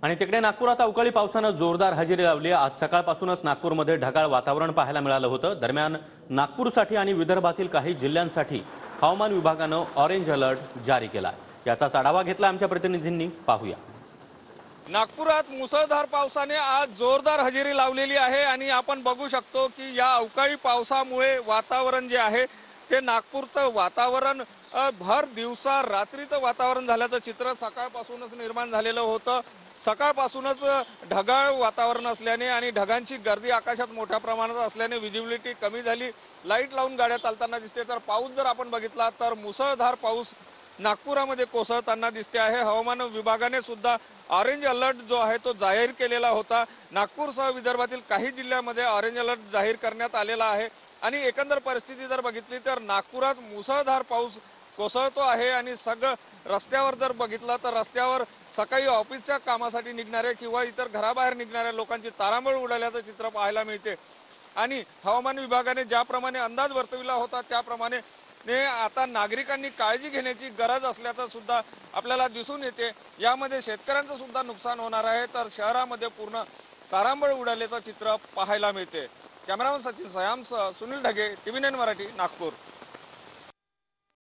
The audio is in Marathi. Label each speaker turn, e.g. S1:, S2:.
S1: आणि तिकडे नागपुरात अवकाळी पावसानं जोरदार हजेरी लावली। आज सकाळपासूनच नागपूरमध्ये ढगाळ वातावरण पाहायला मिळालं होतं। दरम्यान नागपूरसाठी आणि विदर्भातील काही जिल्ह्यांसाठी हवामान विभागानं ऑरेंज अलर्ट जारी केला। याचाच आढावा घेतला आमच्या प्रतिनिधींनी, पाहूया।
S2: नागपुरात मुसळधार पावसाने आज जोरदार हजेरी लावलेली आहे आणि आपण बघू शकतो की या अवकाळी पावसामुळे वातावरण जे आहे ते नागपूरचं वातावरण भर दिवसा रात्रीचं वातावरण झाल्याचं चित्र सकाळपासूनच निर्माण झालेलं होतं। सकाळपासूनच ढगाळ वातावरण असल्याने आणि ढगांची गर्दी आकाशात मोठ्या प्रमाणात असल्याने विजिबिलिटी कमी झाली। लाईट लावून गाड्या चालताना दिसते। तर पाऊस जर आपण बघितला तर मुसळधार पाऊस नागपुरामध्ये कोसळताना दिसते आहे। हवामान विभागाने सुद्धा ऑरेंज अलर्ट जो आहे तो जाहीर केलेला होता। नागपूरसह विदर्भातील काही जिल्ह्यांमध्ये ऑरेंज अलर्ट जाहीर करण्यात आलेला आहे आणि एकंदर परिस्थिती जर बघितली तर नागपुरात मुसळधार पाऊस कोसळतो आहे आणि सगळं रस्त्यावर जर बघितलं तर रस्त्यावर सकाळी ऑफिसच्या कामासाठी निघणारे किंवा इतर घराबाहेर निघणाऱ्या लोकांची तारांबळ उडाल्याचं चित्र पाहायला मिळते। आणि हवामान विभागाने ज्याप्रमाणे अंदाज वर्तविला होता त्याप्रमाणे आता नागरिकांनी काळजी घेण्याची गरज असल्याचं सुद्धा आपल्याला दिसून येते। यामध्ये शेतकऱ्यांचं सुद्धा नुकसान होणार आहे, तर शहरामध्ये पूर्ण तारांबळ उडाल्याचं चित्र पाहायला मिळते। कॅमेरामन सचिन सयामसह सुनील ढगे, TV9 मराठी, नागपूर।